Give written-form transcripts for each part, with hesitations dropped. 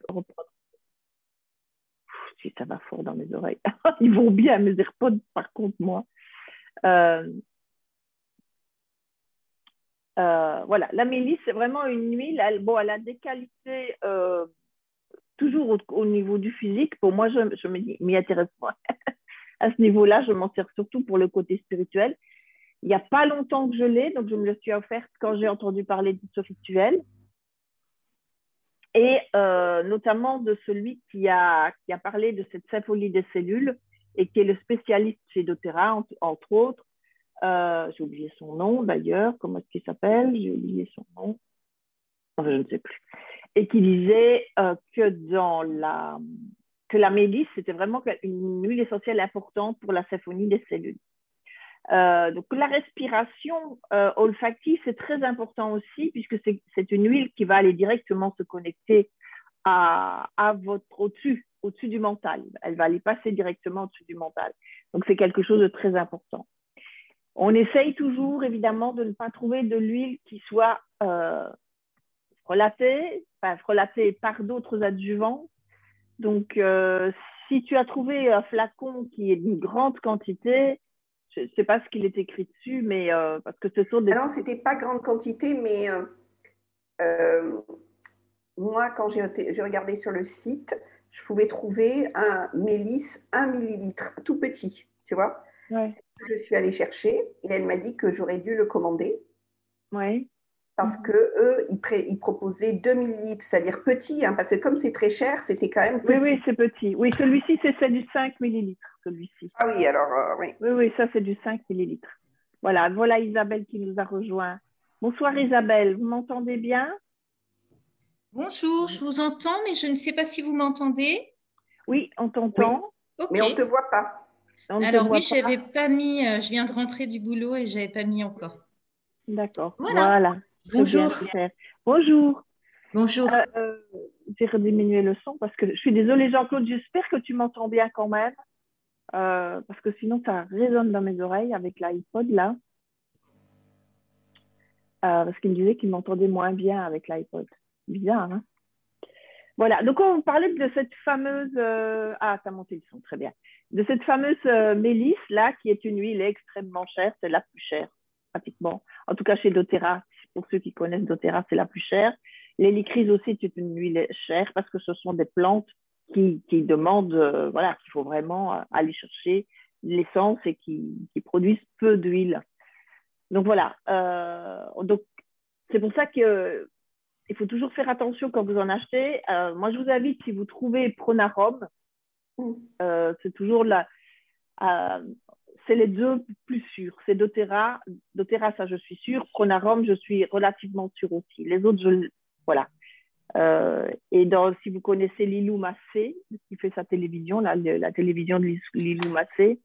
reprendre. Si ça va fort dans mes oreilles. Ils vont bien, mes AirPods, par contre, moi. Voilà, la mélisse, c'est vraiment une huile. Elle a des qualités toujours au niveau du physique. Pour moi, je m'y intéresse pas. À ce niveau-là, je m'en sers surtout pour le côté spirituel. Il n'y a pas longtemps que je l'ai, donc je me le suis offerte quand j'ai entendu parler de ce rituel. Et notamment de celui qui a parlé de cette symphonie des cellules et qui est le spécialiste chez doTERRA, entre autres. J'ai oublié son nom d'ailleurs, comment est-ce qu'il s'appelle? J'ai oublié son nom, enfin, je ne sais plus. Et qui disait que la mélisse, c'était vraiment une huile essentielle importante pour la symphonie des cellules. Donc la respiration olfactive, c'est très important aussi, puisque c'est une huile qui va aller directement se connecter à votre au-dessus du mental. Elle va aller passer directement au-dessus du mental. Donc c'est quelque chose de très important. On essaye toujours, évidemment, de ne pas trouver de l'huile qui soit frelatée par d'autres adjuvants. Donc, si tu as trouvé un flacon qui est d'une grande quantité, je ne sais pas ce qu'il est écrit dessus, mais parce que ce sont des... Alors, ce n'était pas grande quantité, mais moi, quand j'ai regardé sur le site, je pouvais trouver un mélisse 1 millilitre, tout petit, tu vois. Ouais. Je suis allée chercher et elle m'a dit que j'aurais dû le commander. Ouais. Parce qu'eux, ils proposaient 2 millilitres, c'est-à-dire petit, hein, parce que comme c'est très cher, c'était quand même petit. Oui, c'est petit. Oui, celui-ci, c'est du 5 millilitres, celui-ci. Ah oui, alors, oui. Oui, ça, c'est du 5 millilitres. Voilà Isabelle qui nous a rejoint. Bonsoir Isabelle, vous m'entendez bien? Bonjour, je vous entends, mais je ne sais pas si vous m'entendez. Oui, on t'entend. Oui, mais on ne te voit pas. Alors oui, je n'avais pas mis, je viens de rentrer du boulot et je n'avais pas mis encore. D'accord, voilà. Bonjour. Bien, bonjour. Bonjour. J'ai rediminué le son parce que je suis désolée Jean-Claude, j'espère que tu m'entends bien quand même. Parce que sinon ça résonne dans mes oreilles avec l'iPod là. Parce qu'il me disait qu'il m'entendait moins bien avec l'iPod. Bizarre, hein? Voilà, donc on parlait de cette fameuse... Ah, tu as monté le son, très bien. De cette fameuse mélisse là, qui est une huile extrêmement chère, c'est la plus chère, pratiquement. En tout cas chez doTERRA, pour ceux qui connaissent doTERRA, c'est la plus chère. L'hélicryse aussi, c'est une huile chère parce que ce sont des plantes qui demandent, voilà, qu'il faut vraiment aller chercher l'essence et qui produisent peu d'huile. Donc voilà, donc c'est pour ça que il faut toujours faire attention quand vous en achetez. Moi, je vous invite, si vous trouvez Pronarom, c'est toujours c'est les deux plus sûrs. C'est doTERRA, ça je suis sûre. Pronarom, je suis relativement sûre aussi. Les autres, voilà. Et si vous connaissez Lilou Massé, qui fait sa télévision, la télévision de Lilou Massé,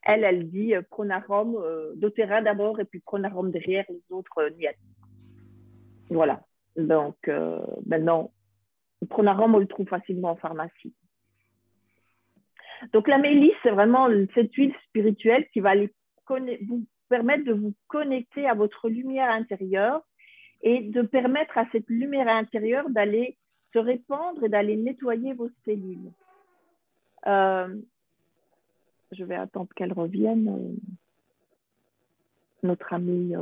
elle dit Pronarom, doTERRA d'abord et puis Pronarom derrière, les autres n'y est. Voilà. Donc, maintenant, le Pronarom, on le trouve facilement en pharmacie. Donc, la mélisse, c'est vraiment cette huile spirituelle qui va vous permettre de vous connecter à votre lumière intérieure et de permettre à cette lumière intérieure d'aller se répandre et d'aller nettoyer vos cellules. Je vais attendre qu'elle revienne, notre amie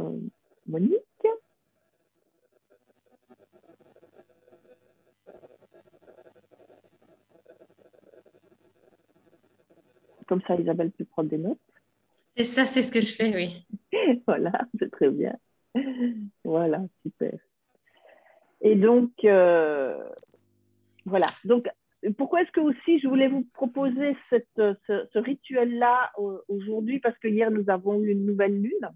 Monique. Comme ça, Isabelle peut prendre des notes. C'est ça, c'est ce que je fais, oui. Voilà, c'est très bien. Voilà, super. Et donc, voilà. Donc, pourquoi est-ce que aussi je voulais vous proposer ce rituel-là aujourd'hui? Parce que hier, nous avons eu une nouvelle lune.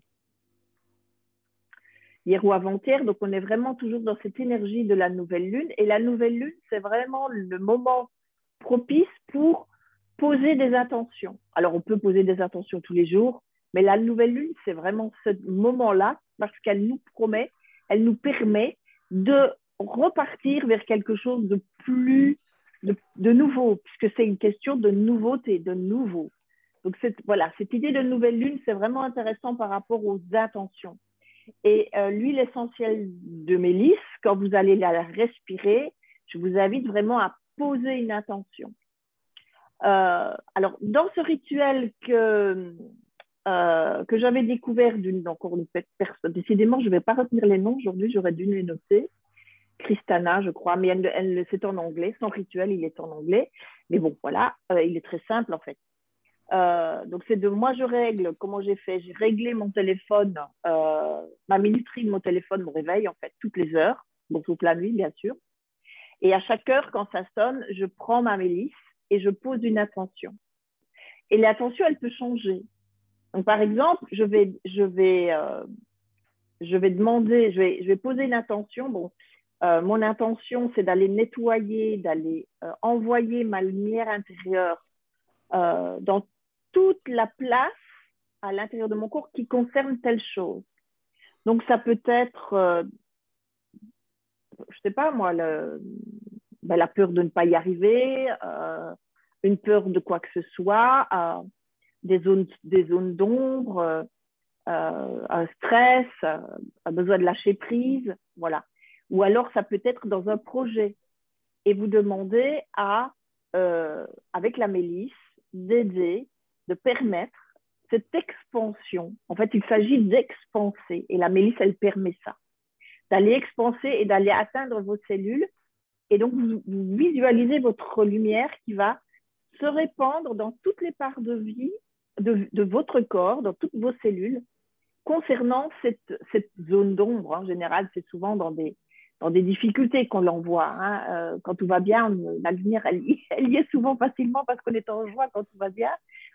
Hier ou avant-hier, donc on est vraiment toujours dans cette énergie de la nouvelle lune. Et la nouvelle lune, c'est vraiment le moment propice pour poser des intentions. Alors, on peut poser des intentions tous les jours, mais la nouvelle lune, c'est vraiment ce moment-là parce qu'elle nous promet, elle nous permet de repartir vers quelque chose de plus, de nouveau, puisque c'est une question de nouveauté, de nouveau. Donc, voilà, cette idée de nouvelle lune, c'est vraiment intéressant par rapport aux intentions. Et l'huile essentielle de mélisse, quand vous allez la respirer, Je vous invite vraiment à poser une intention. Alors, dans ce rituel que j'avais découvert encore une personne, décidément, je ne vais pas retenir les noms aujourd'hui, j'aurais dû les noter. Christana, je crois, mais c'est en anglais. Son rituel, il est en anglais. Mais bon, voilà, il est très simple en fait. Donc, c'est moi, je règle. Comment j'ai fait? J'ai réglé mon téléphone, ma minuterie de mon téléphone, mon réveil, en fait, toutes les heures, donc toute la nuit, bien sûr. Et à chaque heure, quand ça sonne, je prends ma mélisse et je pose une intention. Et l'attention, elle peut changer. Donc, par exemple, je vais demander, je vais poser une intention. Bon, mon intention, c'est d'aller nettoyer, d'aller envoyer ma lumière intérieure dans toute la place à l'intérieur de mon corps qui concerne telle chose. Donc, ça peut être, je sais pas moi, la peur de ne pas y arriver, une peur de quoi que ce soit, des zones d'ombre, un stress, un besoin de lâcher prise, voilà. Ou alors, ça peut être dans un projet et vous demandez avec la mélisse, d'aider, de permettre cette expansion. En fait, il s'agit d'expanser et la mélisse, elle permet ça, d'aller expanser et d'aller atteindre vos cellules. Et donc, vous visualisez votre lumière qui va se répandre dans toutes les parts de vie de votre corps, dans toutes vos cellules, concernant cette zone d'ombre. En général, c'est souvent dans des difficultés qu'on l'envoie. Hein. Quand tout va bien, la lumière, elle y est souvent facilement parce qu'on est en joie quand tout va bien.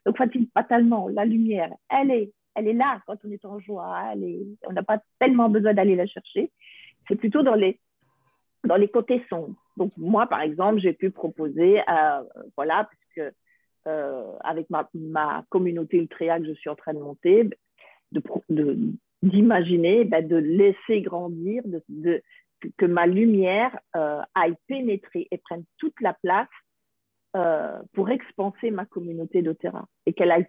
Donc, fatalement, la lumière, elle est là quand on est en joie. Hein. On n'a pas tellement besoin d'aller la chercher. C'est plutôt dans les côtés sombres. Donc, moi, par exemple, j'ai pu proposer, voilà, puisque avec ma communauté Ultréa que je suis en train de monter, d'imaginer, de laisser grandir, que ma lumière aille pénétrer et prenne toute la place pour expanser ma communauté d'Otera et qu'elle aille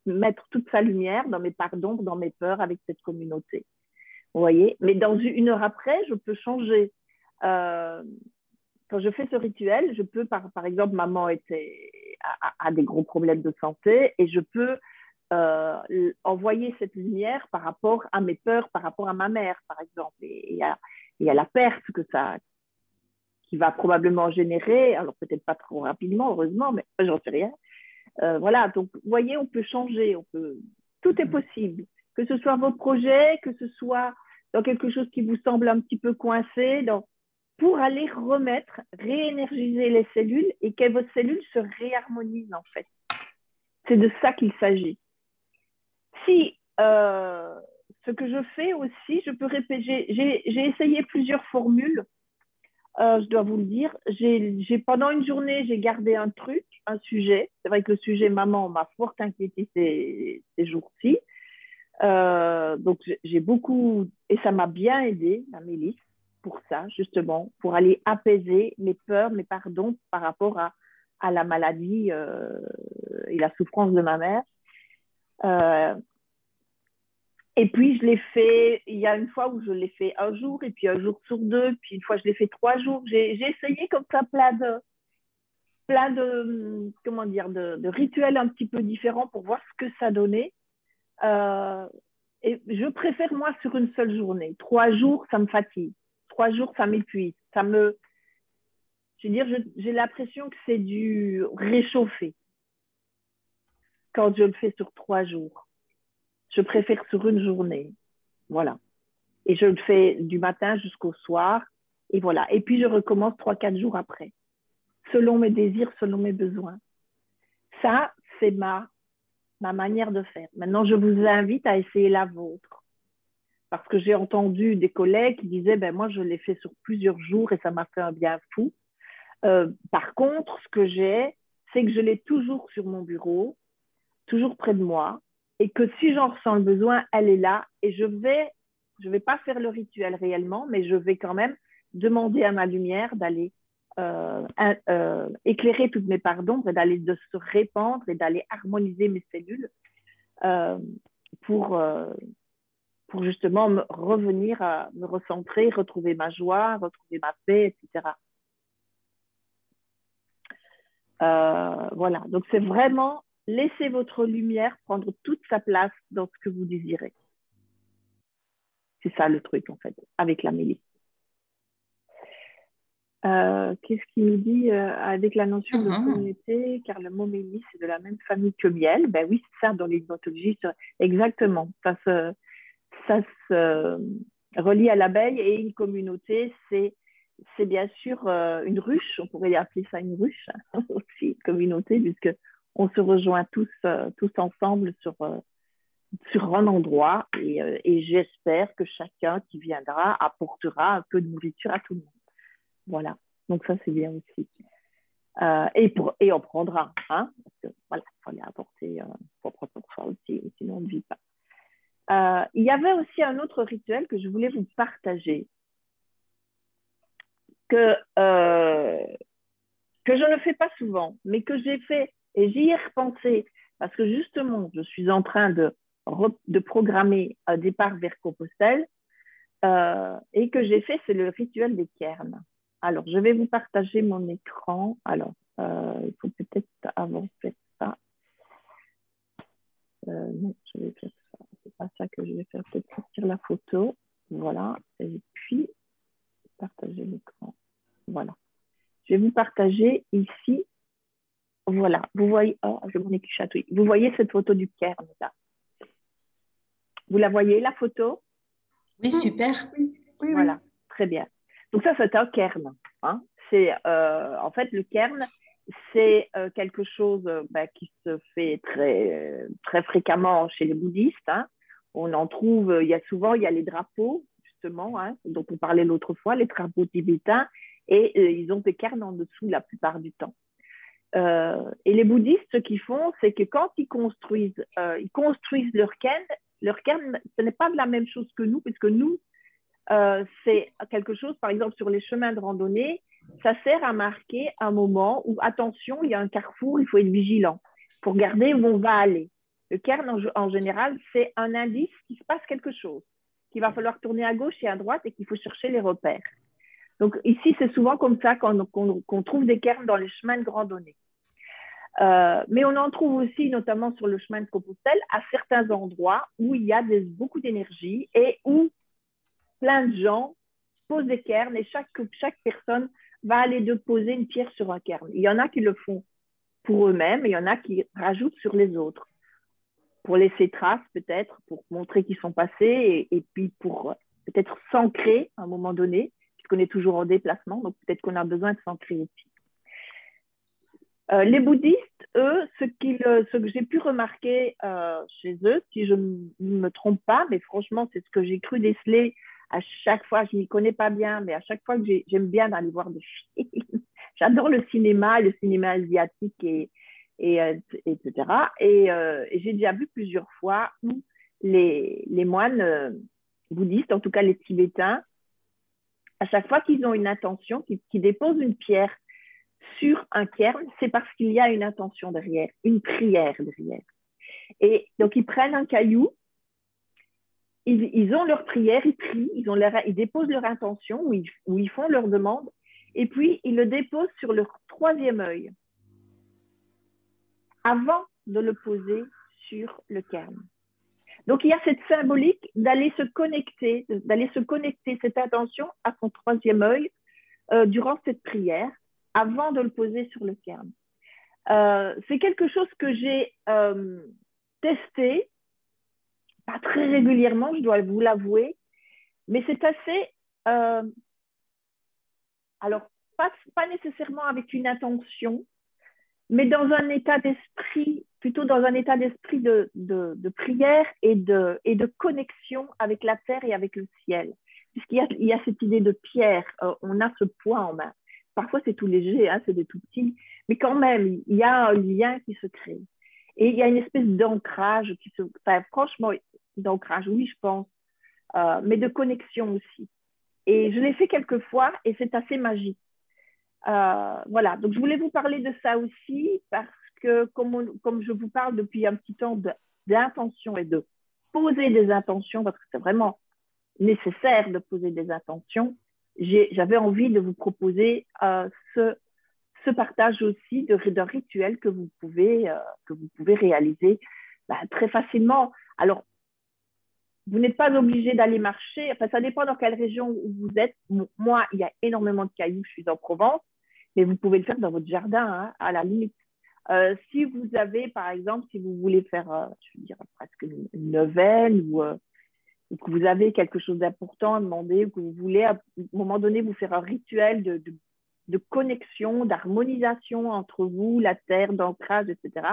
mettre toute sa lumière dans mes parts d'ombre, dans mes peurs avec cette communauté. Vous voyez? Mais dans une heure après, je peux changer. Quand je fais ce rituel, je peux, par exemple, maman a des gros problèmes de santé et je peux envoyer cette lumière par rapport à mes peurs, par rapport à ma mère, par exemple, et à la perte qui va probablement générer, alors peut-être pas trop rapidement, heureusement, mais j'en sais rien. Voilà, donc vous voyez, on peut changer, tout est possible, que ce soit vos projets, que ce soit dans quelque chose qui vous semble un petit peu coincé, pour aller réénergiser les cellules et que votre cellule se réharmonise en fait. C'est de ça qu'il s'agit. Si ce que je fais aussi, je peux répéter, j'ai essayé plusieurs formules, je dois vous le dire. Pendant une journée, j'ai gardé un sujet. C'est vrai que le sujet maman m'a fort inquiété ces jours-ci. Donc, j'ai beaucoup, et ça m'a bien aidé, la mélisse, pour ça, justement, pour aller apaiser mes peurs, mes pardons par rapport à la maladie et la souffrance de ma mère. Et puis, je l'ai fait, il y a une fois où je l'ai fait un jour, et puis un jour sur deux, puis une fois, je l'ai fait 3 jours. J'ai essayé comme ça plein de comment dire, de rituels un petit peu différents pour voir ce que ça donnait. Et je préfère, moi, sur une seule journée. 3 jours, ça me fatigue. 3 jours, ça m'épuise. Je veux dire, j'ai l'impression que c'est du réchauffé quand je le fais sur 3 jours. Je préfère sur une journée. Voilà. Et je le fais du matin jusqu'au soir. Et voilà. Et puis, je recommence 3-4 jours après, selon mes désirs, selon mes besoins. Ça, c'est ma manière de faire. Maintenant, je vous invite à essayer la vôtre. Parce que j'ai entendu des collègues qui disaient, moi, je l'ai fait sur plusieurs jours et ça m'a fait un bien fou. Par contre, ce que c'est que je l'ai toujours sur mon bureau, toujours près de moi, et que si j'en ressens le besoin, elle est là, et je vais pas faire le rituel réellement, mais je vais quand même demander à ma lumière d'aller éclairer toutes mes parts d'ombre et de se répandre et d'aller harmoniser mes cellules pour justement revenir à me recentrer, retrouver ma joie, retrouver ma paix, etc. Voilà, donc c'est vraiment laisser votre lumière prendre toute sa place dans ce que vous désirez. C'est ça le truc, en fait, avec la mélisse. Qu'est-ce qu'il nous dit avec la notion de communauté, car le mot mélisse est de la même famille que miel. Ben oui, c'est ça dans l'étymologie, exactement. Ça se relie à l'abeille et une communauté, c'est bien sûr une ruche, on pourrait appeler ça une ruche aussi, une communauté, puisque on se rejoint tous ensemble sur un endroit et j'espère que chacun qui viendra apportera un peu de nourriture à tout le monde. Voilà, donc ça c'est bien aussi. Et on prendra, hein, parce que voilà, il faut aller apporter pour prendre pour soi aussi, sinon on ne vit pas. Il y avait aussi un autre rituel que je voulais vous partager, que je ne fais pas souvent, mais que j'ai fait et j'y ai repensé, parce que justement, je suis en train de programmer un départ vers Compostelle, et que j'ai fait, c'est le rituel des cairns. Alors, je vais vous partager mon écran. Alors, il faut peut-être avant faire ça. Non, je vais faire ça. C'est pas ça que je vais faire. Peut-être sortir la photo. Voilà. Et puis, partager l'écran. Voilà. Je vais vous partager ici. Voilà. Vous voyez, oh, je m'en ai chatouillé. Vous voyez cette photo du cairn là. Vous la voyez, la photo? Oui, super. Oui, voilà, très bien. Donc ça, c'est un cairn. Hein. C'est, en fait, le cairn, c'est quelque chose qui se fait très fréquemment chez les bouddhistes. Hein. On en trouve, il y a les drapeaux, justement, hein, dont on parlait l'autre fois, les drapeaux tibétains, et ils ont des cairns en dessous la plupart du temps. Et les bouddhistes, ce qu'ils font, c'est que quand ils construisent leur cairn, ce n'est pas de la même chose que nous, puisque nous, c'est quelque chose, par exemple, sur les chemins de randonnée, ça sert à marquer un moment où, attention, il y a un carrefour, il faut être vigilant pour regarder où on va aller. Le cairn, en général, c'est un indice qu'il se passe quelque chose, qu'il va falloir tourner à gauche et à droite et qu'il faut chercher les repères. Donc ici, c'est souvent comme ça qu'on trouve des cairns dans les chemins de randonnée. Mais on en trouve aussi, notamment sur le chemin de Compostelle, à certains endroits où il y a beaucoup d'énergie et où plein de gens posent des cairns et chaque personne va aller déposer une pierre sur un cairn. Il y en a qui le font pour eux-mêmes et il y en a qui rajoutent sur les autres pour laisser trace peut-être, pour montrer qu'ils sont passés et puis pour peut-être s'ancrer à un moment donné, puisqu'on est toujours en déplacement, donc peut-être qu'on a besoin de s'ancrer aussi. Les bouddhistes, eux, ce que j'ai pu remarquer chez eux, si je ne me trompe pas, mais franchement, c'est ce que j'ai cru déceler à chaque fois, je ne m'y connais pas bien, mais à chaque fois que j'aime bien d'aller voir des films. J'adore le cinéma asiatique, etc. Et j'ai déjà vu plusieurs fois où les moines bouddhistes, en tout cas les Tibétains, à chaque fois qu'ils ont une intention, qu'ils déposent une pierre sur un cairn, c'est parce qu'il y a une intention derrière, une prière derrière. Et donc, ils prennent un caillou, ils ont leur prière, ils prient, ils déposent leur intention où ils font leur demande, et puis ils le déposent sur leur troisième œil avant de le poser sur le cairn. Donc, il y a cette symbolique d'aller se connecter cette intention à son troisième œil durant cette prière, avant de le poser sur le cairn. C'est quelque chose que j'ai testé, pas très régulièrement, je dois vous l'avouer, mais c'est assez... alors, pas nécessairement avec une intention, mais dans un état d'esprit, plutôt dans un état d'esprit de prière et de connexion avec la terre et avec le ciel. Puisqu'il y a cette idée de pierre, on a ce poids en main. Parfois, c'est tout léger, hein, c'est des tout petits, mais quand même, il y a un lien qui se crée. Et il y a une espèce d'ancrage franchement, d'ancrage, oui, je pense, mais de connexion aussi. Et je l'ai fait quelques fois et c'est assez magique. Voilà, donc je voulais vous parler de ça aussi parce que comme je vous parle depuis un petit temps d'intention et de poser des intentions, parce que c'est vraiment nécessaire de poser des intentions, j'avais envie de vous proposer ce partage aussi d'un rituel que vous pouvez réaliser très facilement. Alors, vous n'êtes pas obligé d'aller marcher. Enfin, ça dépend dans quelle région où vous êtes. Moi, il y a énormément de cailloux. Je suis en Provence, mais vous pouvez le faire dans votre jardin, hein, à la limite. Si vous avez, par exemple, si vous voulez faire, je veux dire, presque une neuvaine ou que vous avez quelque chose d'important à demander, ou que vous voulez, à un moment donné, vous faire un rituel de connexion, d'harmonisation entre vous, la terre, d'ancrage, etc.,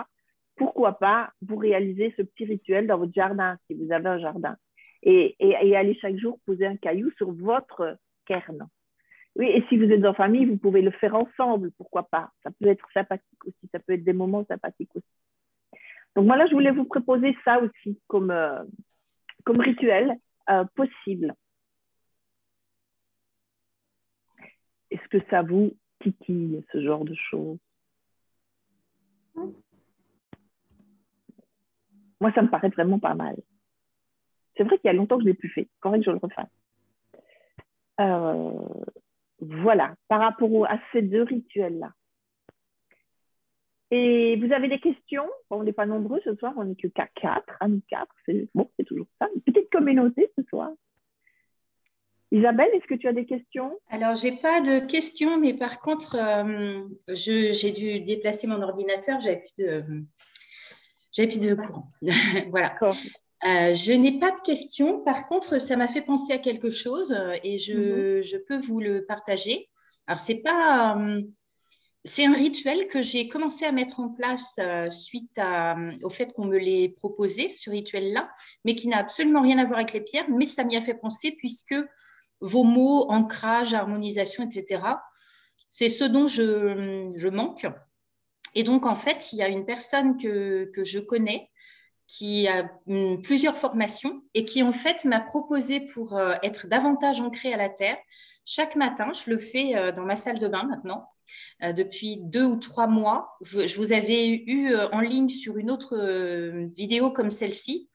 pourquoi pas vous réaliser ce petit rituel dans votre jardin, si vous avez un jardin, et aller chaque jour poser un caillou sur votre cairn. Oui, et si vous êtes en famille, vous pouvez le faire ensemble, pourquoi pas. Ça peut être sympathique aussi, ça peut être des moments sympathiques aussi. Donc moi, là, je voulais vous proposer ça aussi comme rituel possible. Est-ce que ça vous titille, ce genre de choses? Moi, ça me paraît vraiment pas mal. C'est vrai qu'il y a longtemps que je ne l'ai plus fait. Il faudrait que je le refasse. Voilà, par rapport à ces deux rituels-là. Et vous avez des questions? Bon, on n'est pas nombreux ce soir, on n'est que 4, à nous 4. Bon, c'est toujours ça. Une petite communauté ce soir. Isabelle, est-ce que tu as des questions? Alors, je n'ai pas de questions, mais par contre, j'ai dû déplacer mon ordinateur, j'avais plus de courant. Voilà. Je n'ai pas de questions. Par contre, ça m'a fait penser à quelque chose et je peux vous le partager. Alors, c'est un rituel que j'ai commencé à mettre en place suite au fait qu'on me l'ait proposé, ce rituel-là, mais qui n'a absolument rien à voir avec les pierres, mais ça m'y a fait penser puisque vos mots, ancrage, harmonisation, etc., c'est ce dont je manque. Et donc, en fait, il y a une personne que je connais qui a plusieurs formations et qui, en fait, m'a proposé pour être davantage ancrée à la terre. Chaque matin, je le fais dans ma salle de bain maintenant, depuis 2 ou 3 mois. Je vous avais eu en ligne sur une autre vidéo comme celle-ci.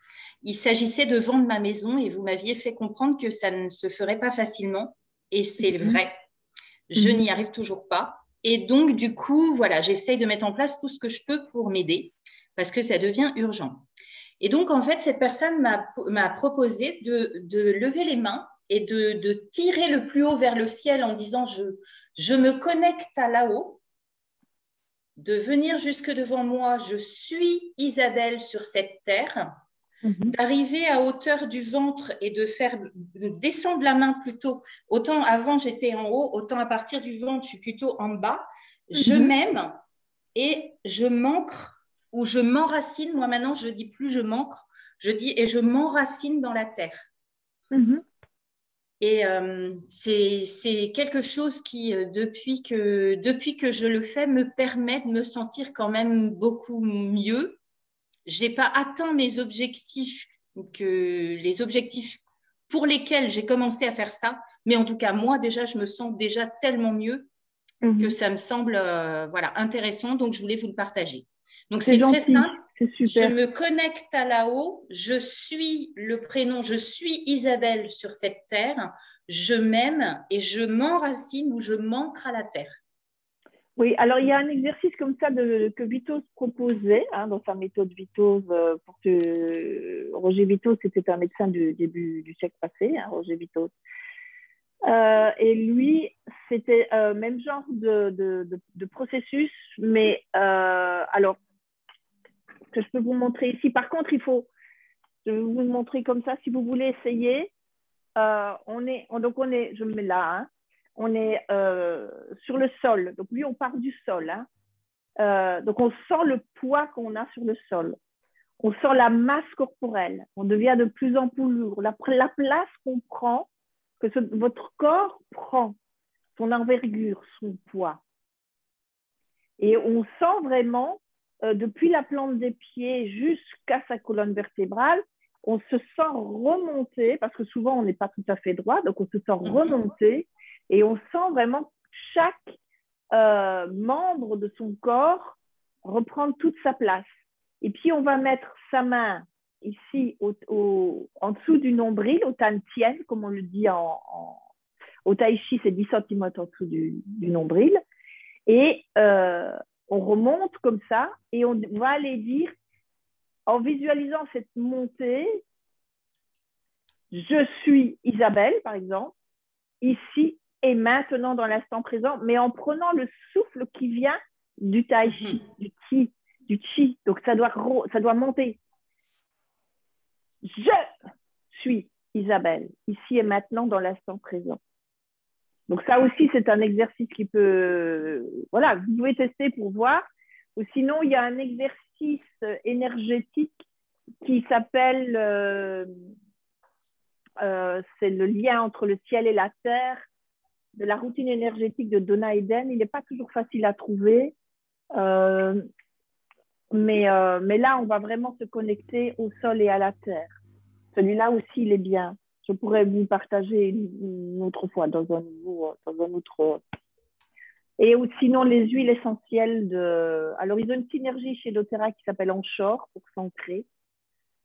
Il s'agissait de vendre ma maison et vous m'aviez fait comprendre que ça ne se ferait pas facilement. Et c'est vrai, je n'y arrive toujours pas. Et donc, du coup, voilà, j'essaye de mettre en place tout ce que je peux pour m'aider parce que ça devient urgent. Et donc, en fait, cette personne m'a proposé de lever les mains et de tirer le plus haut vers le ciel en disant je me connecte à là-haut, de venir jusque devant moi, je suis Isabelle sur cette terre, d'arriver à hauteur du ventre et de descendre la main plutôt. Autant avant j'étais en haut, autant à partir du ventre, je suis plutôt en bas. Je m'aime et je m'ancre ou je m'enracine. Moi maintenant, je ne dis plus je m'ancre, je dis et je m'enracine dans la terre. Et c'est quelque chose qui, depuis que je le fais, me permet de me sentir quand même beaucoup mieux. Je n'ai pas atteint les objectifs pour lesquels j'ai commencé à faire ça, mais en tout cas, moi, déjà, je me sens déjà tellement mieux que ça me semble voilà, intéressant, donc je voulais vous le partager. Donc, c'est très simple. Je me connecte à là-haut, je suis le prénom, je suis Isabelle sur cette terre, je m'aime et je m'enracine ou je m'ancre à la terre. Oui, alors il y a un exercice comme ça que Vitos proposait dans sa méthode Vitos. Roger Vitos, c'était un médecin du début du siècle passé, Roger Vitos. Et lui, c'était même genre de processus, mais alors, que je peux vous montrer ici. Par contre, je vais vous le montrer comme ça, si vous voulez essayer. Je me mets là, on est sur le sol. Donc lui, on part du sol. Donc on sent le poids qu'on a sur le sol. On sent la masse corporelle. On devient de plus en plus lourd. La place qu'on prend, que votre corps prend, son envergure, son poids. Et on sent vraiment, depuis la plante des pieds jusqu'à sa colonne vertébrale, on se sent remonter, parce que souvent on n'est pas tout à fait droit, donc on se sent remonter, et on sent vraiment chaque membre de son corps reprendre toute sa place. Et puis on va mettre sa main ici en dessous du nombril, au tantien, comme on le dit au tai chi, c'est 10 cm en dessous du nombril. Et on remonte comme ça et on va aller dire, en visualisant cette montée, je suis Isabelle, par exemple, ici et maintenant dans l'instant présent, mais en prenant le souffle qui vient du tai chi, du chi. Donc, ça doit monter. Je suis Isabelle, ici et maintenant dans l'instant présent. Donc, ça aussi, c'est un exercice qui peut... Voilà, vous pouvez tester pour voir. Ou sinon, il y a un exercice énergétique qui s'appelle... c'est le lien entre le ciel et la terre, de la routine énergétique de Donna Eden. Il n'est pas toujours facile à trouver. Mais là, on va vraiment se connecter au sol et à la terre. Celui-là aussi, il est bien. Je pourrais vous partager une autre fois dans un autre... Et ou sinon, les huiles essentielles de... Alors, ils ont une synergie chez doTERRA qui s'appelle Anchor pour s'ancrer.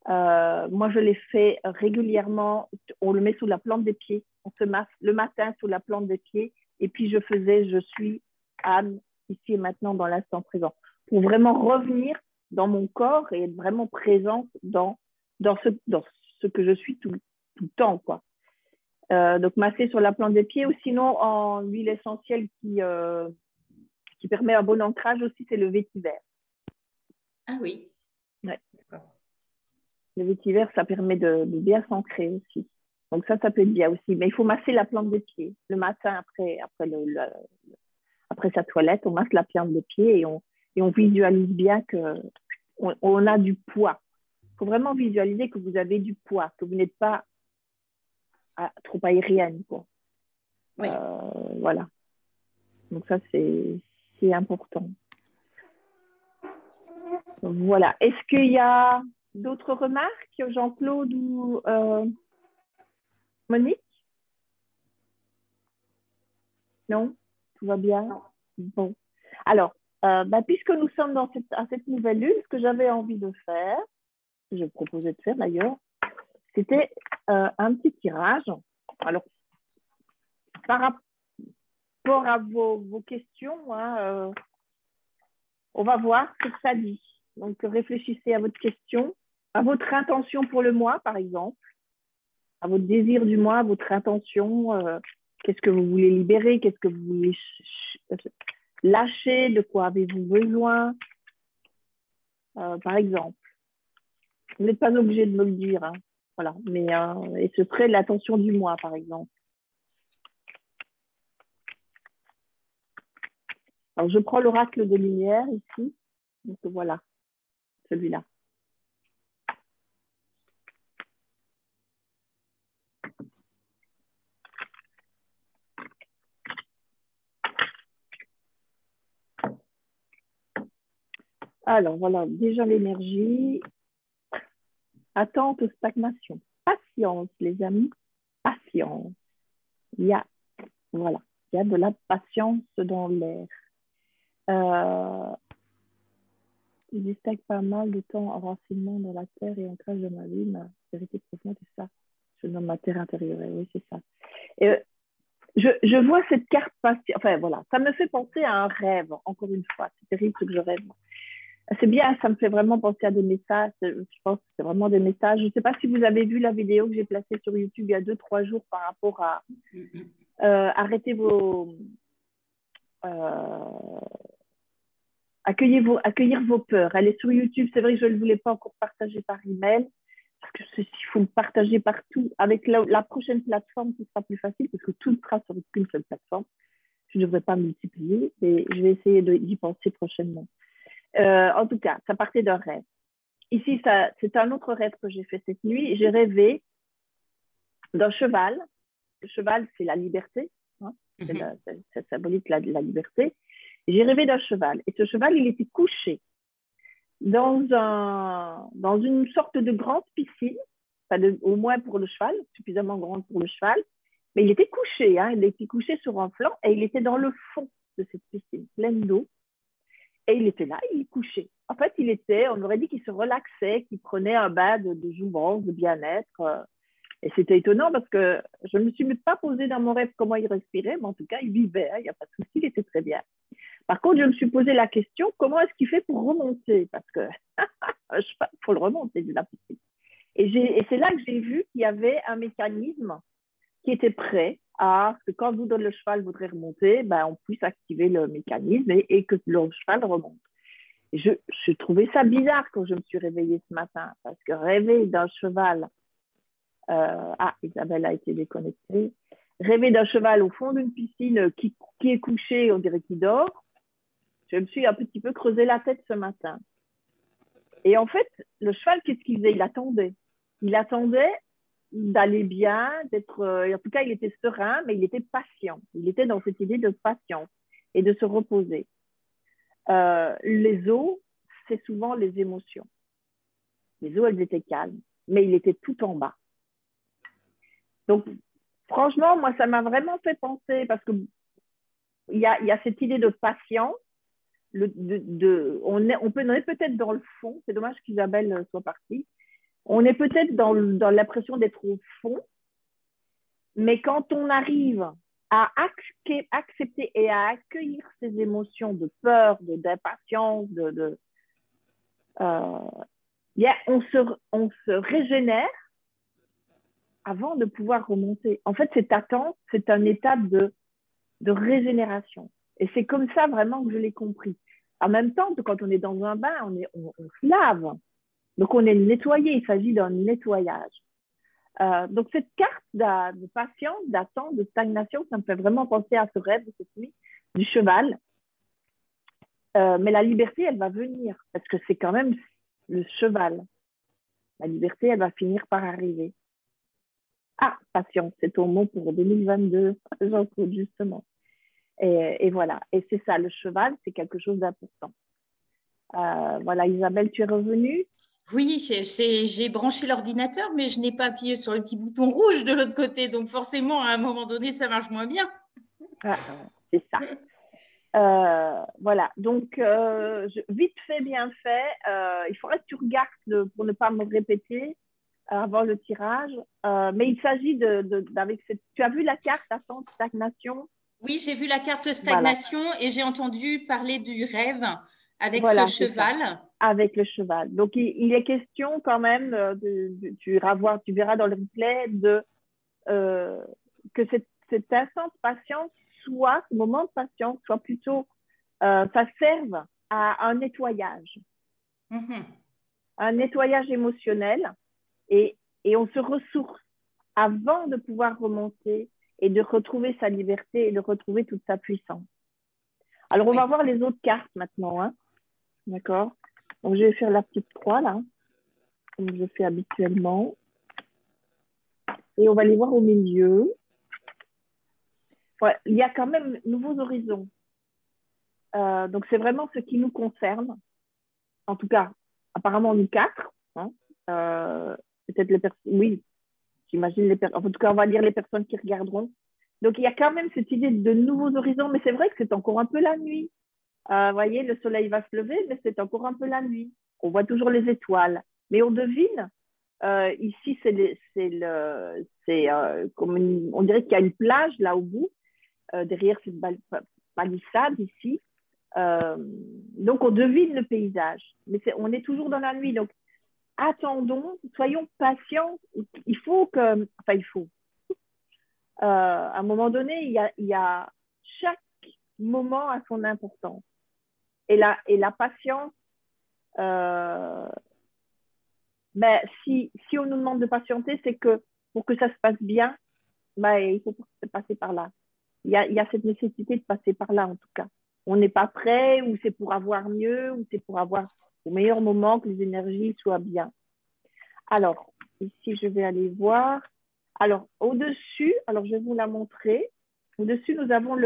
Moi, je l'ai fait régulièrement. On le met sous la plante des pieds. On se masse le matin sous la plante des pieds. Et puis, je suis Anne, ici et maintenant, dans l'instant présent. Pour vraiment revenir dans mon corps et être vraiment présente dans ce que je suis tout le temps, quoi. Donc, masser sur la plante des pieds ou sinon en huile essentielle qui permet un bon ancrage aussi, c'est le vétiver. Ah oui. Ouais. Le vétiver, ça permet de bien s'ancrer aussi. Donc, ça peut être bien aussi. Mais il faut masser la plante des pieds. Le matin, après sa toilette, on masse la plante des pieds et on visualise bien qu'on a du poids. Il faut vraiment visualiser que vous avez du poids, que vous n'êtes pas trop aérienne, quoi. Oui. Voilà. Donc ça, c'est important. Voilà. Est-ce qu'il y a d'autres remarques, Jean-Claude ou Monique? Non? Tout va bien? Non. Bon. Alors, puisque nous sommes à cette nouvelle lune, ce que j'avais envie de faire, je proposais de faire d'ailleurs, c'était un petit tirage. Alors, par rapport à vos questions, hein, on va voir ce que ça dit. Donc, réfléchissez à votre question, à votre intention pour le mois, par exemple, à votre désir du mois, à votre intention. Qu'est-ce que vous voulez libérer? Qu'est-ce que vous voulez lâcher? De quoi avez-vous besoin? Par exemple. Vous n'êtes pas obligé de me le dire. Hein. Voilà. Mais, et ce serait l'attention du mois, par exemple. Alors, je prends l'oracle de lumière ici. Donc, voilà, celui-là. Alors, voilà, déjà l'énergie. Attente, stagnation. Patience, les amis. Patience. Voilà, il y a de la patience dans l'air. Je distingue pas mal de temps en renseignement dans la terre et ancrage de ma vie, ma vérité profonde, c'est ça. Je nomme ma terre intérieure, oui, c'est ça. Je vois cette carte passer, enfin voilà, ça me fait penser à un rêve, encore une fois, c'est terrible ce que je rêve. C'est bien, ça me fait vraiment penser à des messages, je pense que c'est vraiment des messages. Je ne sais pas si vous avez vu la vidéo que j'ai placée sur YouTube il y a 2-3 jours par rapport à arrêter accueillir vos peurs. Elle est sur YouTube, c'est vrai que je ne le voulais pas encore partager par email, parce que il faut le partager partout. Avec la prochaine plateforme, ce sera plus facile, parce que tout sera sur une seule plateforme. Je ne devrais pas multiplier, mais je vais essayer d'y penser prochainement. En tout cas, ça partait d'un rêve. Ici, c'est un autre rêve que j'ai fait cette nuit. J'ai rêvé d'un cheval. Le cheval, c'est la liberté. Hein, c'est symbolique la liberté. J'ai rêvé d'un cheval. Et ce cheval, il était couché dans une sorte de grande piscine, au moins pour le cheval, suffisamment grande pour le cheval. Mais il était couché. Hein, il était couché sur un flanc et il était dans le fond de cette piscine, pleine d'eau. Et il était là, il couchait. En fait, on aurait dit qu'il se relaxait, qu'il prenait un bain de jouvence, de bien-être. Et c'était étonnant parce que je ne me suis pas posé dans mon rêve comment il respirait, mais en tout cas, il vivait, il n'y a pas de souci, il était très bien. Par contre, je me suis posé la question, comment est-ce qu'il fait pour remonter? Parce que il faut le remonter de la piscine. Et c'est là que j'ai vu qu'il y avait un mécanisme qui était prêt à ce que quand le cheval voudrait remonter, ben, on puisse activer le mécanisme et que le cheval remonte. Et je trouvais ça bizarre quand je me suis réveillée ce matin, parce que rêver d'un cheval, Isabelle a été déconnectée, rêver d'un cheval au fond d'une piscine qui est couché, on dirait qu'il dort, je me suis un petit peu creusé la tête ce matin. Et en fait, le cheval, qu'est-ce qu'il faisait? Il attendait. Il attendait d'aller bien, en tout cas, il était serein, mais il était patient. Il était dans cette idée de patience et de se reposer. Les os, c'est souvent les émotions. Les os, elles étaient calmes, mais il était tout en bas. Donc, franchement, moi, ça m'a vraiment fait penser, parce que il y a cette idée de patience. On est peut-être dans le fond, c'est dommage qu'Isabelle soit partie, on est peut-être dans l'impression d'être au fond, mais quand on arrive à accepter et à accueillir ces émotions de peur, d'impatience, on se régénère avant de pouvoir remonter. En fait, cette attente, c'est un état de régénération. Et c'est comme ça vraiment que je l'ai compris. En même temps, quand on est dans un bain, on se lave. Donc, on est nettoyé. Il s'agit d'un nettoyage. Donc, cette carte de patience, d'attente, de stagnation, ça me fait vraiment penser à ce rêve de cette nuit du cheval. Mais la liberté, elle va venir parce que c'est quand même le cheval. La liberté, elle va finir par arriver. Ah, patience, c'est ton mot pour 2022, j'en trouve justement. Et voilà, et c'est ça, le cheval, c'est quelque chose d'important. Voilà, Isabelle, tu es revenue? Oui, j'ai branché l'ordinateur, mais je n'ai pas appuyé sur le petit bouton rouge de l'autre côté. Donc forcément, à un moment donné, ça marche moins bien. C'est ça. Voilà, donc vite fait, bien fait. Il faudrait que tu regardes pour ne pas me répéter avant le tirage. Mais il s'agit d'avec cette... Tu as vu la carte attente, stagnation? Oui, j'ai vu la carte stagnation et j'ai entendu parler du rêve avec voilà, ce cheval. Avec le cheval. Donc, il est question quand même, tu verras dans le replay, que cet instant de patience soit, ce moment de patience, soit plutôt, ça serve à un nettoyage. Un nettoyage émotionnel et on se ressource avant de pouvoir remonter et de retrouver sa liberté et de retrouver toute sa puissance. Alors, on va voir les autres cartes maintenant. Hein. D'accord? Donc, je vais faire la petite croix là, comme je fais habituellement. Et on va les voir au milieu. Ouais, il y a quand même nouveaux horizons. Donc, c'est vraiment ce qui nous concerne. En tout cas, apparemment, nous quatre. Hein. Peut-être les personnes, oui, j'imagine les personnes. En tout cas, on va dire les personnes qui regarderont. Donc, il y a quand même cette idée de nouveaux horizons, mais c'est vrai que c'est encore un peu la nuit. Vous voyez, le soleil va se lever, mais c'est encore un peu la nuit. On voit toujours les étoiles. Mais on devine, ici, on dirait qu'il y a une plage là au bout, derrière cette palissade ici. Donc, on devine le paysage. Mais on est toujours dans la nuit. Donc, attendons, soyons patients. Il faut. À un moment donné, il y a chaque moment a son importance. Et la patience, si on nous demande de patienter, c'est que pour que ça se passe bien, il faut passer par là. Il y a cette nécessité de passer par là, en tout cas. On n'est pas prêt, ou c'est pour avoir mieux, ou c'est pour avoir au meilleur moment, que les énergies soient bien. Alors, ici, je vais aller voir. Alors, au-dessus, alors je vais vous la montrer. Au-dessus, nous avons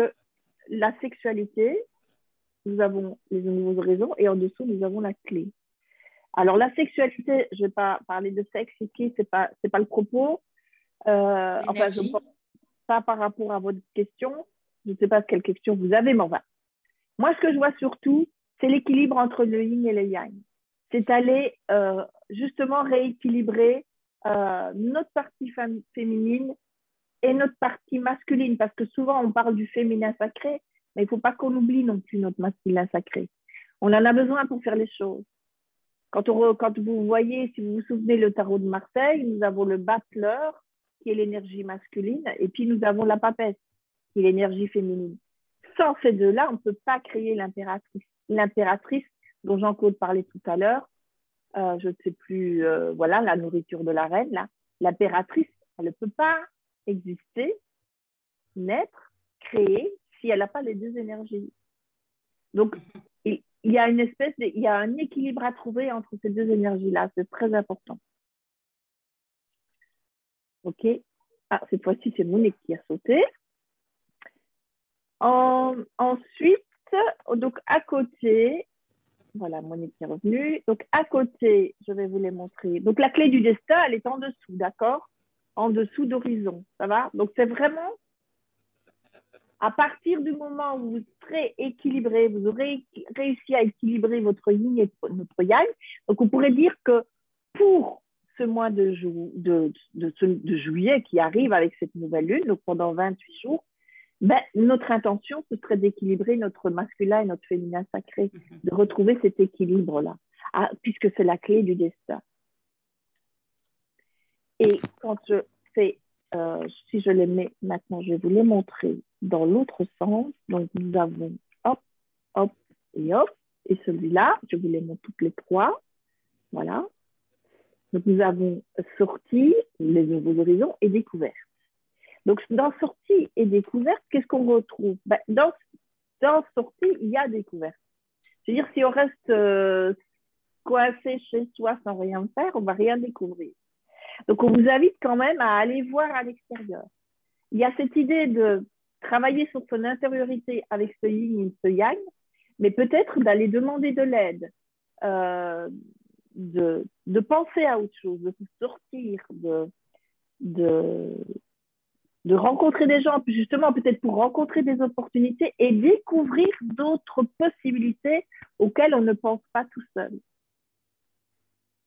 la sexualité, nous avons les nouveaux horizons, et en dessous, nous avons la clé. Alors, la sexualité, je ne vais pas parler de sexe ici, ce n'est pas le propos. Enfin, je ne pense pas par rapport à votre question. Je ne sais pas quelle question vous avez, mais enfin. Moi, ce que je vois surtout, c'est l'équilibre entre le yin et le yang. C'est aller justement rééquilibrer notre partie féminine et notre partie masculine, parce que souvent, on parle du féminin sacré, Mais il ne faut pas qu'on oublie non plus notre masculin sacré. On en a besoin pour faire les choses. Quand vous voyez, si vous vous souvenez, le tarot de Marseille, nous avons le battleur, qui est l'énergie masculine, et puis nous avons la papesse, qui est l'énergie féminine. Sans ces deux-là, on ne peut pas créer l'impératrice. L'impératrice dont Jean-Claude parlait tout à l'heure, je ne sais plus, voilà, la nourriture de la reine, là. L'impératrice, elle ne peut pas exister, naître, créer, si elle n'a pas les deux énergies. Donc, il y a il y a un équilibre à trouver entre ces deux énergies-là. C'est très important. OK. Ah, cette fois-ci, c'est Monique qui a sauté. Ensuite, donc à côté, voilà, Monique est revenue. Donc à côté, je vais vous les montrer. Donc la clé du destin, elle est en dessous, d'accord? En dessous d'horizon, ça va? Donc c'est vraiment à partir du moment où vous serez équilibré, vous aurez réussi à équilibrer votre yin et notre yang. Donc on pourrait dire que pour ce mois de juillet qui arrive avec cette nouvelle lune, donc pendant 28 jours, ben, notre intention, ce serait d'équilibrer notre masculin et notre féminin sacré, de retrouver cet équilibre-là, puisque c'est la clé du destin. Et quand je fais, si je les mets maintenant, je vais vous les montrer dans l'autre sens. Donc, nous avons hop, hop et hop. Et celui-là, je vous les montre toutes les trois. Voilà. Donc, nous avons sorti les nouveaux horizons et découvertes. Donc, dans sortie et découverte, qu'est-ce qu'on retrouve? Ben, dans sortie, il y a découverte. C'est-à-dire, si on reste coincé chez soi sans rien faire, on ne va rien découvrir. Donc, on vous invite quand même à aller voir à l'extérieur. Il y a cette idée de travailler sur son intériorité avec ce yin et ce yang, mais peut-être d'aller demander de l'aide, de penser à autre chose, de sortir, de rencontrer des gens, justement peut-être pour rencontrer des opportunités et découvrir d'autres possibilités auxquelles on ne pense pas tout seul.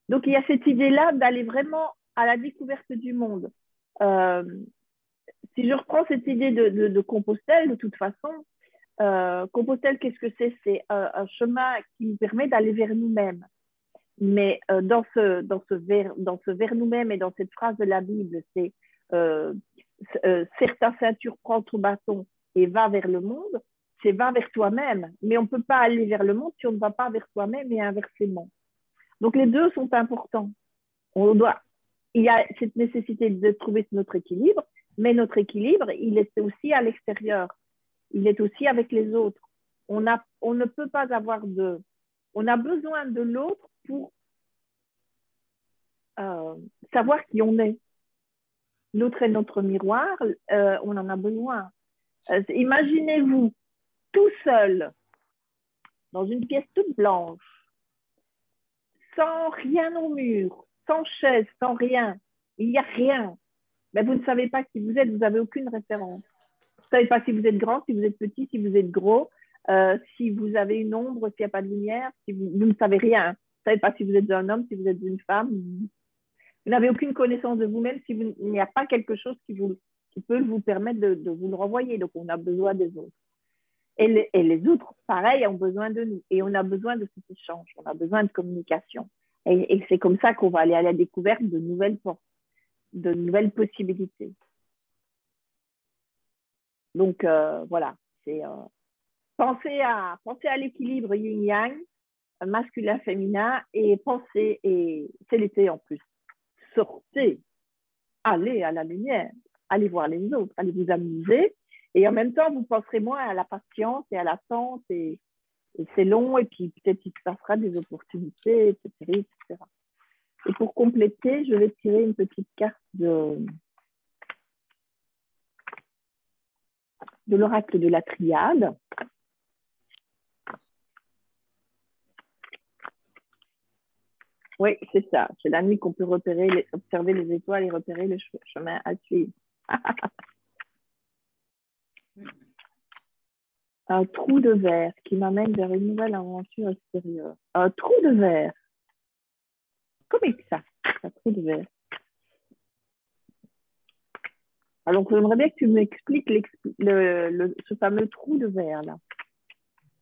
Donc, il y a cette idée-là d'aller vraiment à la découverte du monde. Si je reprends cette idée de Compostelle, de toute façon, Compostelle, qu'est-ce que c'est? C'est un chemin qui nous permet d'aller vers nous-mêmes. Mais dans ce vers nous-mêmes et dans cette phrase de la Bible, c'est serre ta ceinture, prends ton bâton et va vers le monde, c'est va vers toi-même. Mais on ne peut pas aller vers le monde si on ne va pas vers soi-même et inversement. Donc les deux sont importants. Il y a cette nécessité de trouver notre équilibre, mais notre équilibre, il est aussi à l'extérieur. Il est aussi avec les autres. On ne peut pas avoir on a besoin de l'autre pour savoir qui on est. L'autre est notre miroir, on en a besoin. Imaginez-vous tout seul dans une pièce toute blanche, sans rien au mur, sans chaise, sans rien. Il n'y a rien. Mais vous ne savez pas qui vous êtes, vous n'avez aucune référence. Vous ne savez pas si vous êtes grand, si vous êtes petit, si vous êtes gros, si vous avez une ombre, s'il n'y a pas de lumière, si vous ne savez rien. Vous ne savez pas si vous êtes un homme, si vous êtes une femme. Vous n'avez aucune connaissance de vous-même s'il n'y a pas quelque chose qui peut vous permettre de vous le renvoyer. Donc, on a besoin des autres. Et les autres, pareil, ont besoin de nous. Et on a besoin de cet échange. On a besoin de communication. Et c'est comme ça qu'on va aller à la découverte de nouvelles portes, de nouvelles possibilités. Donc, voilà. Pensez à l'équilibre yin-yang, masculin-féminin, et c'est l'été en plus. Sortez, allez à la lumière, allez voir les autres, allez vous amuser. Et en même temps, vous penserez moins à la patience et à l'attente. Et c'est long, et puis peut-être qu'il se passera des opportunités, etc., etc. Et pour compléter, je vais tirer une petite carte de l'oracle de la triade. Oui, c'est ça. C'est la nuit qu'on peut observer les étoiles et repérer le chemin à suivre. Un trou de verre qui m'amène vers une nouvelle aventure extérieure. Un trou de verre. Comment ça? Un trou de verre. Alors, j'aimerais bien que tu m'expliques ce fameux trou de verre, là.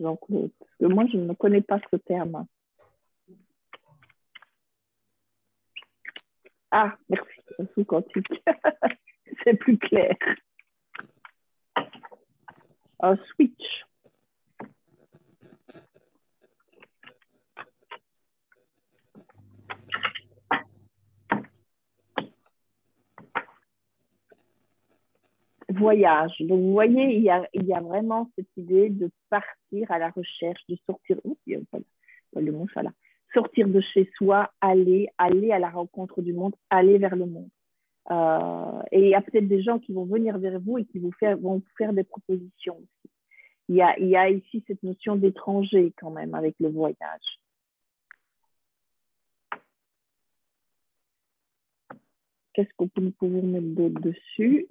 Jean-Claude, parce que moi, je ne connais pas ce terme. Ah, merci, sous quantique. C'est plus clair. Un switch. Voyage. Donc, vous voyez, il y a vraiment cette idée de partir à la recherche, de sortir. Oups, il y a pas le mot, là. Sortir de chez soi, aller à la rencontre du monde, aller vers le monde. Et il y a peut-être des gens qui vont venir vers vous et qui vont vous faire des propositions aussi. Il y a ici cette notion d'étranger quand même avec le voyage. Qu'est-ce que nous pouvons mettre d'autre dessus?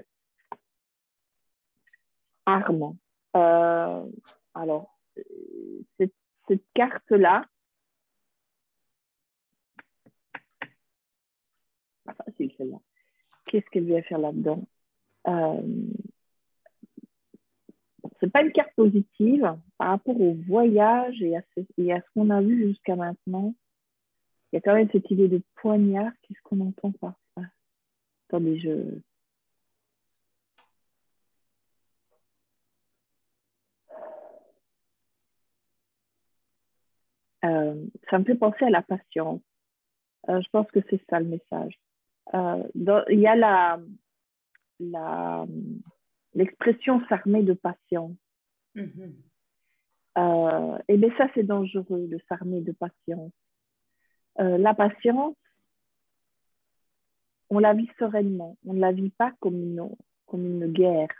Armes. Alors, cette carte-là, pas facile celle-là. Qu'est-ce qu'elle vient faire là-dedans? C'est pas une carte positive par rapport au voyage et à ce qu'on a vu jusqu'à maintenant. Il y a quand même cette idée de poignard. Qu'est-ce qu'on entend par ça? Attendez, ça me fait penser à la patience. Je pense que c'est ça le message. Il y a l'expression s'armer de patience. Et bien ça, c'est dangereux, de s'armer de patience. La patience, on la vit sereinement. On ne la vit pas comme une guerre.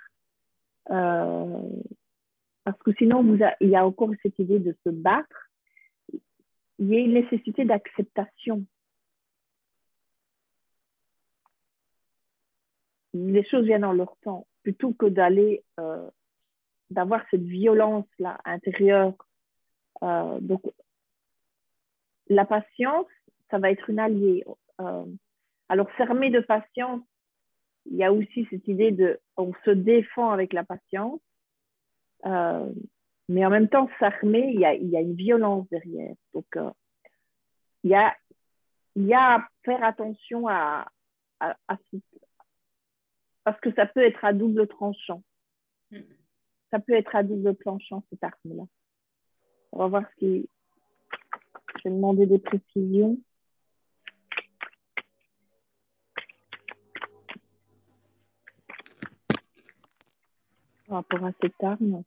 Parce que sinon, il y a encore cette idée de se battre. Il y a une nécessité d'acceptation. Les choses viennent en leur temps, plutôt que d'avoir cette violence-là intérieure. Donc, la patience, ça va être une alliée. Alors, s'armer de patience, il y a aussi cette idée on se défend avec la patience, mais en même temps, s'armer, il y a une violence derrière. Donc, il y a à faire attention parce que ça peut être à double tranchant. Ça peut être à double tranchant, cette arme-là. On va voir je vais demander des précisions. Par rapport à cette arme.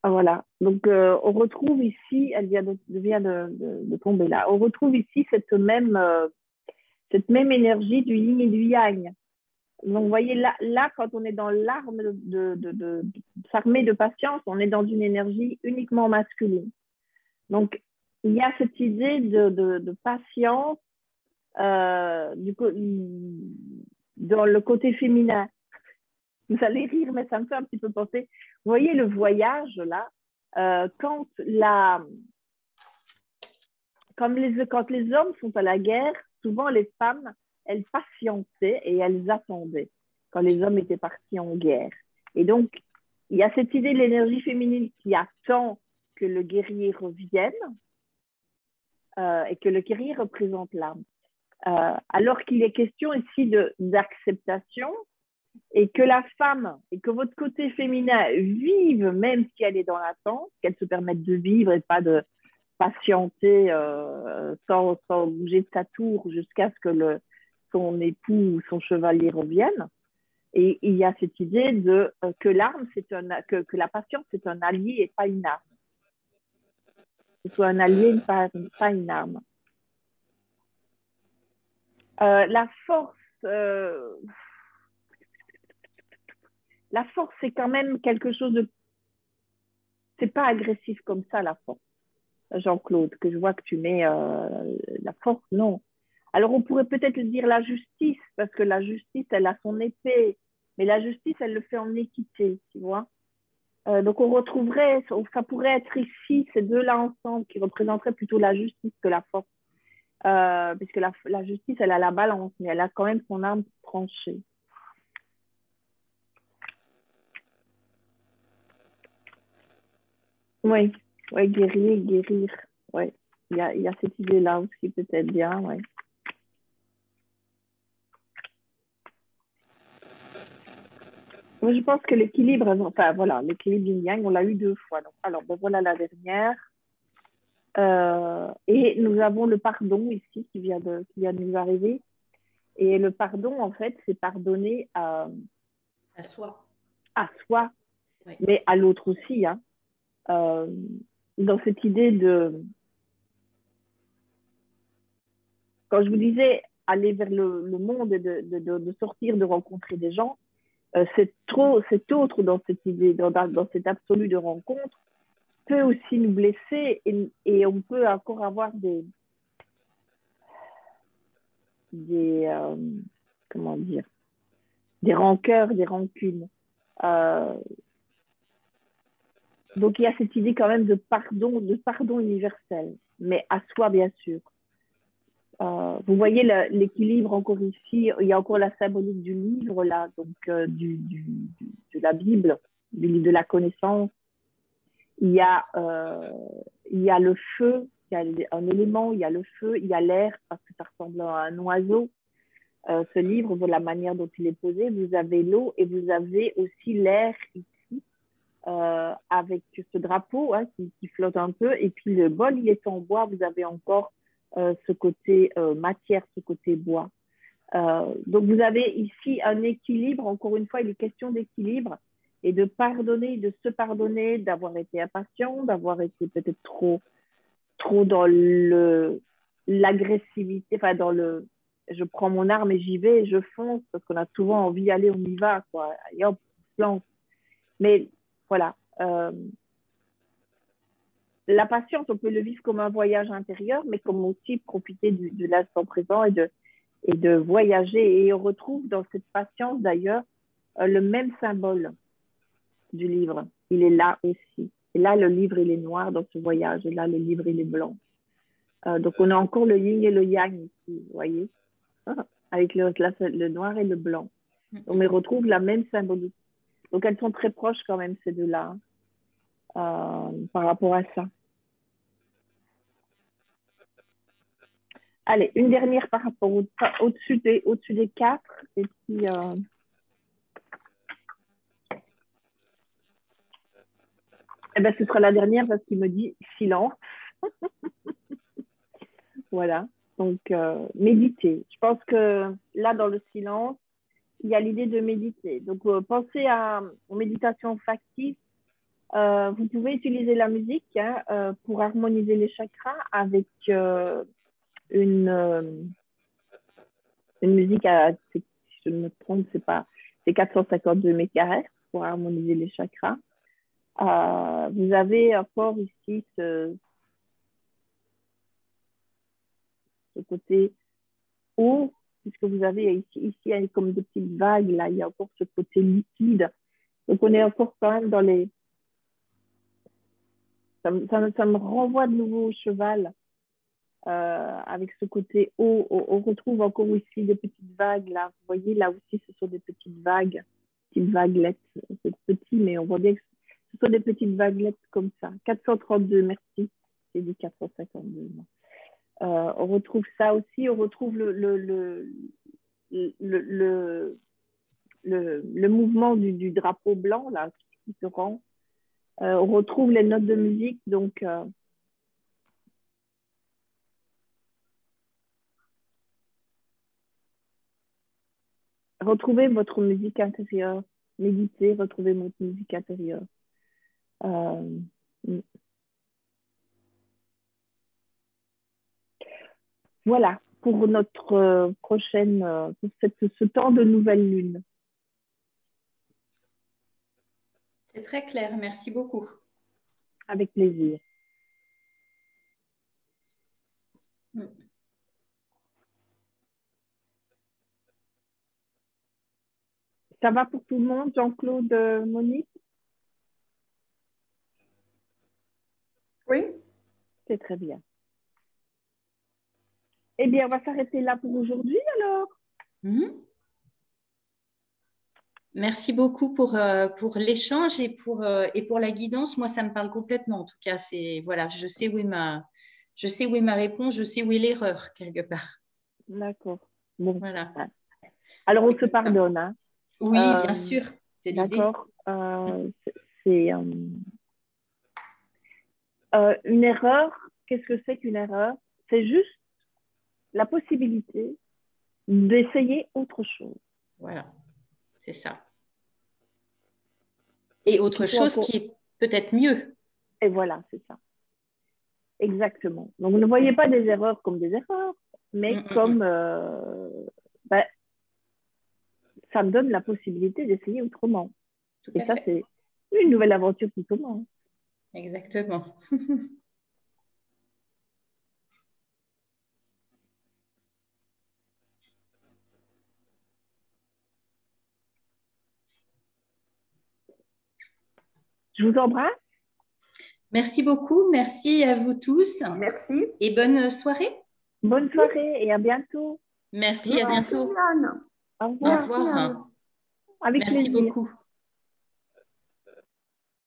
Ah, voilà. Donc, on retrouve ici, elle vient de tomber là. On retrouve ici cette même énergie du yin et du yang. Donc, vous voyez, là quand on est dans l'arme de s'armer de patience, on est dans une énergie uniquement masculine. Donc, il y a cette idée de patience dans le côté féminin. Vous allez rire, mais ça me fait un petit peu penser. Vous voyez le voyage, là, quand les hommes sont à la guerre, souvent les femmes, elles patientaient et elles attendaient quand les hommes étaient partis en guerre. Et donc, il y a cette idée de l'énergie féminine qui attend que le guerrier revienne et que le guerrier représente l'âme. Alors qu'il est question ici d'acceptation et que la femme et que votre côté féminin vive même si elle est dans l'attente, qu'elle se permette de vivre et pas de patienter sans bouger de sa tour jusqu'à ce que son époux ou son chevalier revienne. Et il y a cette idée que que la patience c'est un allié et pas une arme. Que ce soit un allié et pas une arme. La force, c'est quand même quelque chose de... C'est pas agressif comme ça, la force. Jean-Claude, que je vois que tu mets la force, non. Alors, on pourrait peut-être dire la justice, parce que la justice, elle a son épée, mais la justice, elle le fait en équité, tu vois. Donc, on retrouverait, ça pourrait être ici, ces deux-là ensemble, qui représenteraient plutôt la justice que la force. puisque la justice, elle a la balance, mais elle a quand même son arme tranchée. Oui, ouais, guérir. Ouais. Il y a cette idée-là aussi, peut-être bien, ouais. Moi, je pense que l'équilibre, enfin voilà, l'équilibre yin-yang, on l'a eu 2 fois. Donc, alors, ben, voilà la dernière. Et nous avons le pardon ici qui vient de nous arriver. Et le pardon, en fait, c'est pardonner à soi. À soi, Ouais. mais à l'autre aussi. Hein. Dans cette idée de... Quand je vous disais aller vers le monde et de sortir, de rencontrer des gens, c'est autre dans cette idée, dans cet absolu de rencontre, peut aussi nous blesser et on peut encore avoir comment dire, des rancœurs, des rancunes. Donc il y a cette idée quand même de pardon universel, mais à soi bien sûr. Vous voyez l'équilibre encore ici, il y a encore la symbolique du livre là, donc de la Bible, du livre de la connaissance. Il y a le feu, il y a un élément, il y a le feu, il y a l'air, parce que ça ressemble à un oiseau. Ce livre, de la manière dont il est posé, vous avez l'eau et vous avez aussi l'air ici, avec ce drapeau hein, qui flotte un peu. Et puis le bol, il est en bois, vous avez encore ce côté matière, ce côté bois. Donc vous avez ici un équilibre, encore une fois, il est question d'équilibre et de pardonner, de se pardonner, d'avoir été impatient, d'avoir été peut-être trop dans l'agressivité, enfin dans le je prends mon arme et j'y vais, je fonce, parce qu'on a souvent envie d'y aller, on y va, quoi, et hop, on se lance. Mais voilà, la patience, on peut le vivre comme un voyage intérieur, mais comme aussi profiter de l'instant présent et de voyager. Et on retrouve dans cette patience, d'ailleurs, le même symbole du livre. Il est là aussi. Et là, le livre, il est noir dans ce voyage. Et là, le livre, il est blanc. Donc, on a encore le yin et le yang ici, vous voyez, avec le noir et le blanc. On y retrouve la même symbolique. Donc, elles sont très proches quand même, ces deux-là, par rapport à ça. Allez, une dernière par rapport au-dessus des 4. Et puis, eh ben, ce sera la dernière parce qu'il me dit silence. Voilà. Donc, méditer. Je pense que là, dans le silence, il y a l'idée de méditer. Donc, pensez aux méditations factices. Vous pouvez utiliser la musique hein, pour harmoniser les chakras avec une musique si je ne me trompe, c'est 452 MHz pour harmoniser les chakras. Vous avez encore ici ce côté haut, puisque vous avez ici il y a comme des petites vagues, là, il y a encore ce côté liquide. Donc, on est encore quand même dans les... Ça me renvoie de nouveau au cheval, avec ce côté haut. On retrouve encore ici des petites vagues, là. Vous voyez, là aussi, ce sont des petites vaguelettes. C'est petit, mais on voit bien que ce sont des petites vaguelettes comme ça. 432, merci. J'ai dit 452. On retrouve ça aussi. On retrouve le mouvement du drapeau blanc, là, qui se rend. On retrouve les notes de musique. Donc, retrouvez votre musique intérieure. Méditez, retrouvez votre musique intérieure. Voilà pour notre prochaine, pour ce temps de nouvelle lune. C'est très clair, merci beaucoup. Avec plaisir. Ça va pour tout le monde, Jean-Claude, Monique? Oui. C'est très bien. Eh bien, on va s'arrêter là pour aujourd'hui alors. Merci beaucoup pour l'échange et pour la guidance. Moi, ça me parle complètement. En tout cas, voilà, je sais où est ma réponse, je sais où est l'erreur quelque part. D'accord. Bon. Voilà. Alors, on se pardonne. Hein. Oui, bien sûr. C'est l'idée. D'accord. C'est une erreur. Qu'est-ce que c'est qu'une erreur? C'est juste la possibilité d'essayer autre chose. Voilà, c'est ça. Et autre chose qui est peut-être mieux. Et voilà, c'est ça. Exactement. Donc, ne voyez pas des erreurs comme des erreurs, mais comme ça me donne la possibilité d'essayer autrement. Et ça, c'est une nouvelle aventure qui commence. Exactement. Je vous embrasse. Merci beaucoup. Merci à vous tous. Merci. Et bonne soirée. Bonne soirée et à bientôt. Merci, à bientôt. Anne. Au revoir. Au revoir. Avec Merci plaisir. beaucoup.